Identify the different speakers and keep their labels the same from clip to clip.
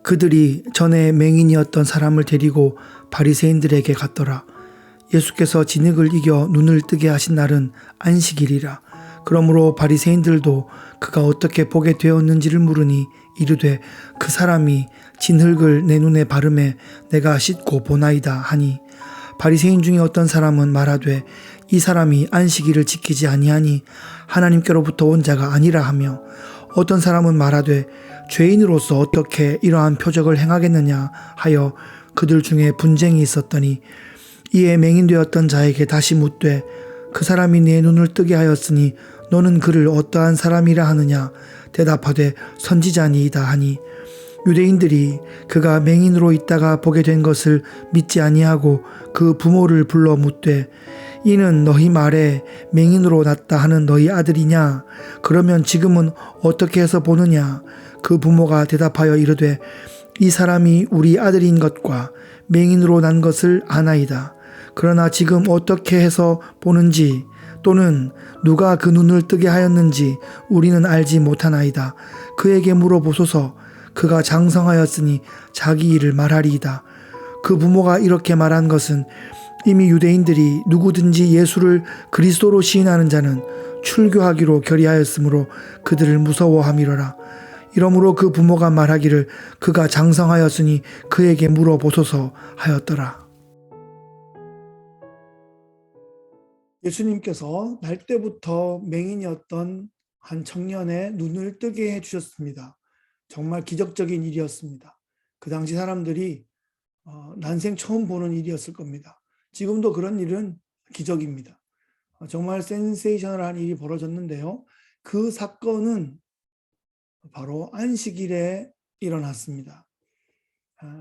Speaker 1: 그들이 전에 맹인이었던 사람을 데리고 바리새인들에게 갔더라. 예수께서 진흙을 이겨 눈을 뜨게 하신 날은 안식일이라. 그러므로 바리새인들도 그가 어떻게 보게 되었는지를 물으니 이르되 그 사람이 진흙을 내 눈에 바르매 내가 씻고 보나이다 하니, 바리새인 중에 어떤 사람은 말하되 이 사람이 안식일을 지키지 아니하니 하나님께로부터 온 자가 아니라 하며, 어떤 사람은 말하되 죄인으로서 어떻게 이러한 표적을 행하겠느냐 하여 그들 중에 분쟁이 있었더니, 이에 맹인되었던 자에게 다시 묻되 그 사람이 내 눈을 뜨게 하였으니 너는 그를 어떠한 사람이라 하느냐. 대답하되 선지자니이다 하니, 유대인들이 그가 맹인으로 있다가 보게 된 것을 믿지 아니하고 그 부모를 불러 묻되 이는 너희 말에 맹인으로 났다 하는 너희 아들이냐? 그러면 지금은 어떻게 해서 보느냐? 그 부모가 대답하여 이르되 이 사람이 우리 아들인 것과 맹인으로 난 것을 아나이다. 그러나 지금 어떻게 해서 보는지 또는 누가 그 눈을 뜨게 하였는지 우리는 알지 못하나이다. 그에게 물어보소서. 그가 장성하였으니 자기 일을 말하리이다. 그 부모가 이렇게 말한 것은 이미 유대인들이 누구든지 예수를 그리스도로 시인하는 자는 출교하기로 결의하였으므로 그들을 무서워함이로라. 이러므로 그 부모가 말하기를 그가 장성하였으니 그에게 물어보소서 하였더라. 예수님께서 날 때부터 맹인이었던 한 청년의 눈을 뜨게 해주셨습니다. 정말 기적적인 일이었습니다. 그 당시 사람들이 난생 처음 보는 일이었을 겁니다. 지금도 그런 일은 기적입니다. 정말 센세이셔널한 일이 벌어졌는데요. 그 사건은 바로 안식일에 일어났습니다.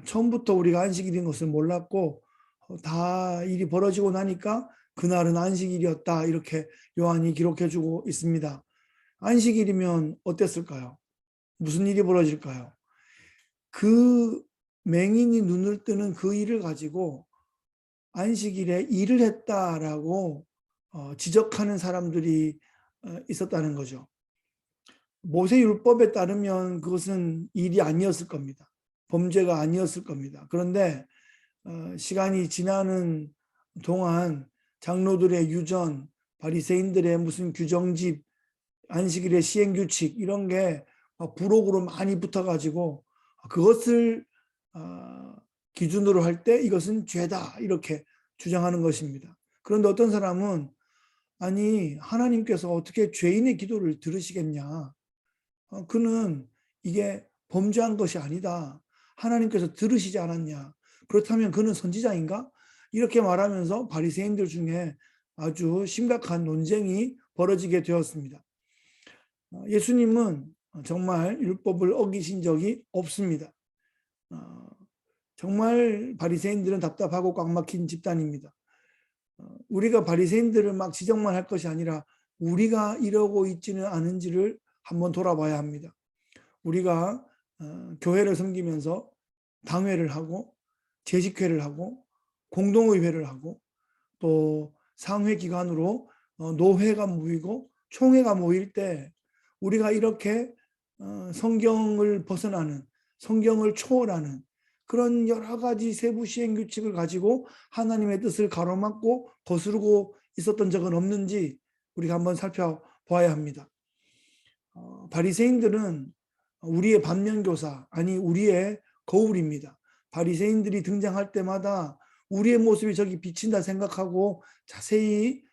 Speaker 1: 처음부터 우리가 안식일인 것을 몰랐고 다 일이 벌어지고 나니까 그날은 안식일이었다 이렇게 요한이 기록해주고 있습니다. 안식일이면 어땠을까요? 무슨 일이 벌어질까요? 그 맹인이 눈을 뜨는 그 일을 가지고 안식일에 일을 했다라고 지적하는 사람들이 있었다는 거죠. 모세율법에 따르면 그것은 일이 아니었을 겁니다. 범죄가 아니었을 겁니다. 그런데 시간이 지나는 동안 장로들의 유전, 바리새인들의 무슨 규정집, 안식일의 시행규칙 이런 게 부록으로 많이 붙어가지고 그것을 기준으로 할 때 이것은 죄다 이렇게 주장하는 것입니다. 그런데 어떤 사람은 아니 하나님께서 어떻게 죄인의 기도를 들으시겠냐. 그는 이게 범죄한 것이 아니다. 하나님께서 들으시지 않았냐. 그렇다면 그는 선지자인가? 이렇게 말하면서 바리새인들 중에 아주 심각한 논쟁이 벌어지게 되었습니다. 예수님은 정말 율법을 어기신 적이 없습니다. 정말 바리새인들은 답답하고 꽉 막힌 집단입니다. 우리가 바리새인들을 막 지적만 할 것이 아니라 우리가 이러고 있지는 않은지를 한번 돌아봐야 합니다. 우리가 교회를 섬기면서 당회를 하고 재직회를 하고 공동의회를 하고 또 상회 기관으로 노회가 모이고 총회가 모일 때 우리가 이렇게 성경을 벗어나는 성경을 초월하는 그런 여러 가지 세부 시행 규칙을 가지고 하나님의 뜻을 가로막고 거스르고 있었던 적은 없는지 우리가 한번 살펴봐야 합니다. 바리새인들은 우리의 반면교사, 아니 우리의 거울입니다. 바리새인들이 등장할 때마다 우리의 모습이 저기 비친다 생각하고 자세히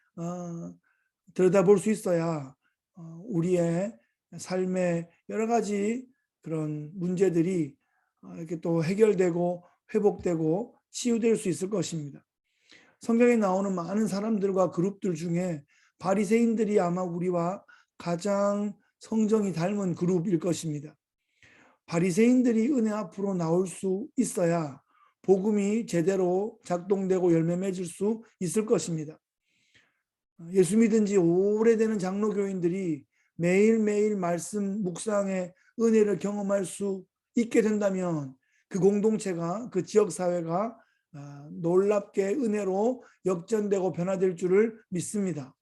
Speaker 1: 들여다볼 수 있어야 우리의 삶의 여러 가지 그런 문제들이 이렇게 또 해결되고 회복되고 치유될 수 있을 것입니다. 성경에 나오는 많은 사람들과 그룹들 중에 바리새인들이 아마 우리와 가장 성정이 닮은 그룹일 것입니다. 바리새인들이 은혜 앞으로 나올 수 있어야 복음이 제대로 작동되고 열매 맺을 수 있을 것입니다. 예수 믿은 지 오래되는 장로교인들이 매일매일 말씀 묵상의 은혜를 경험할 수 있게 된다면 그 공동체가, 그 지역사회가 놀랍게 은혜로 역전되고 변화될 줄을 믿습니다.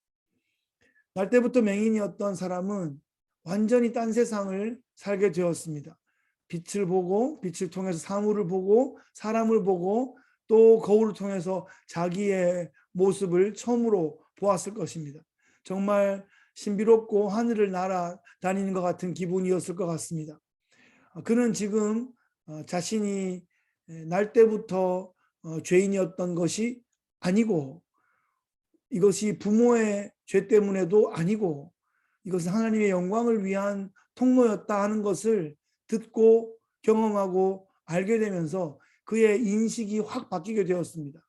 Speaker 1: 날 때부터 맹인이었던 사람은 완전히 딴 세상을 살게 되었습니다. 빛을 보고 빛을 통해서 사물을 보고 사람을 보고 또 거울을 통해서 자기의 모습을 처음으로 보았을 것입니다. 정말 신비롭고 하늘을 날아다니는 것 같은 기분이었을 것 같습니다. 그는 지금 자신이 날 때부터 죄인이었던 것이 아니고, 이것이 부모의 죄 때문에도 아니고, 이것은 하나님의 영광을 위한 통로였다 하는 것을 듣고 경험하고 알게 되면서 그의 인식이 확 바뀌게 되었습니다.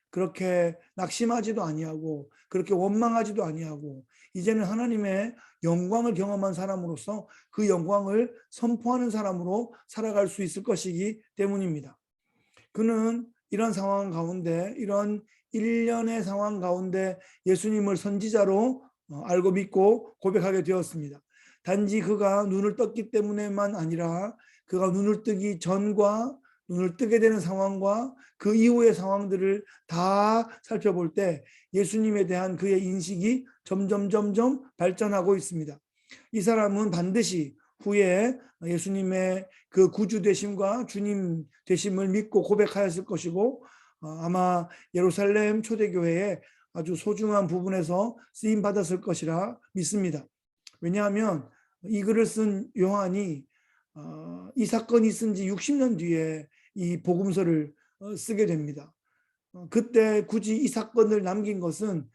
Speaker 1: 그렇게 낙심하지도 아니하고 그렇게 원망하지도 아니하고 이제는 하나님의 영광을 경험한 사람으로서 그 영광을 선포하는 사람으로 살아갈 수 있을 것이기 때문입니다. 그는 이런 상황 가운데, 이런 일련의 상황 가운데 예수님을 선지자로 알고 믿고 고백하게 되었습니다. 단지 그가 눈을 떴기 때문에만 아니라 그가 눈을 뜨기 전과 눈을 뜨게 되는 상황과 그 이후의 상황들을 다 살펴볼 때 예수님에 대한 그의 인식이 점점 발전하고 있습니다. 이 사람은 반드시 후에 예수님의 그 구주 되심과 주님 되심을 믿고 고백하였을 것이고, 아마 예루살렘 초대교회에 아주 소중한 부분에서 쓰임 받았을 것이라 믿습니다. 왜냐하면 이 글을 쓴 요한이 이 사건이 있은 지 60년 뒤에 이 복음서를 쓰게 됩니다. 그때 굳이 이 사건을 남긴 것은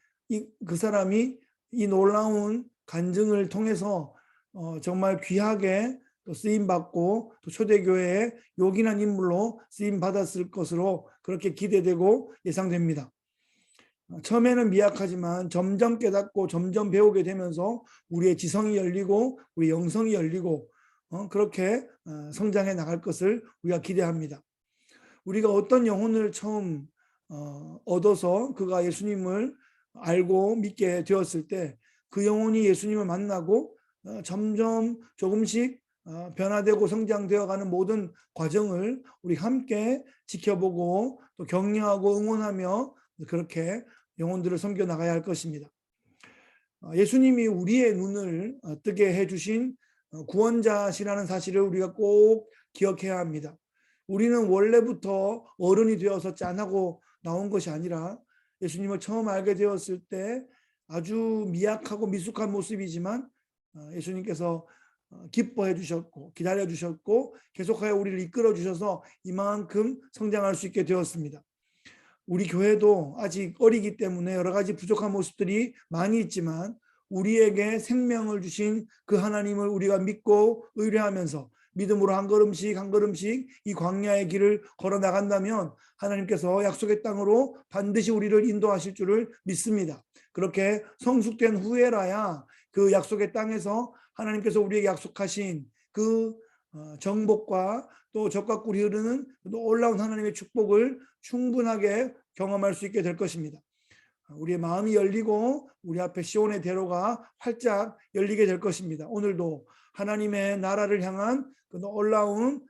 Speaker 1: 그 사람이 이 놀라운 간증을 통해서 정말 귀하게 또 쓰임받고 또 초대교회에 요긴한 인물로 쓰임받았을 것으로 그렇게 기대되고 예상됩니다. 처음에는 미약하지만 점점 깨닫고 점점 배우게 되면서 우리의 지성이 열리고 우리 영성이 열리고 그렇게 성장해 나갈 것을 우리가 기대합니다. 우리가 어떤 영혼을 처음 얻어서 그가 예수님을 알고 믿게 되었을 때 그 영혼이 예수님을 만나고 점점 조금씩 변화되고 성장되어가는 모든 과정을 우리 함께 지켜보고 또 격려하고 응원하며 그렇게 영혼들을 섬겨 나가야 할 것입니다. 예수님이 우리의 눈을 뜨게 해주신 구원자시라는 사실을 우리가 꼭 기억해야 합니다. 우리는 원래부터 어른이 되어서 짠하고 나온 것이 아니라 예수님을 처음 알게 되었을 때 아주 미약하고 미숙한 모습이지만 예수님께서 기뻐해 주셨고 기다려 주셨고 계속하여 우리를 이끌어 주셔서 이만큼 성장할 수 있게 되었습니다. 우리 교회도 아직 어리기 때문에 여러 가지 부족한 모습들이 많이 있지만 우리에게 생명을 주신 그 하나님을 우리가 믿고 의뢰하면서 믿음으로 한 걸음씩 한 걸음씩 이 광야의 길을 걸어 나간다면 하나님께서 약속의 땅으로 반드시 우리를 인도하실 줄을 믿습니다. 그렇게 성숙된 후에라야 그 약속의 땅에서 하나님께서 우리에게 약속하신 그 정복과 또 적과 꿀이 흐르는 놀라운 하나님의 축복을 충분하게 경험할 수 있게 될 것입니다. 우리의 마음이 열리고 우리 앞에 시온의 대로가 활짝 열리게 될 것입니다. 오늘도 하나님의 나라를 향한 그 놀라운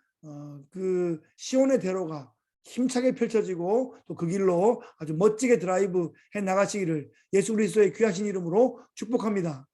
Speaker 1: 그 시온의 대로가 힘차게 펼쳐지고 또 그 길로 아주 멋지게 드라이브 해 나가시기를 예수 그리스도의 귀하신 이름으로 축복합니다.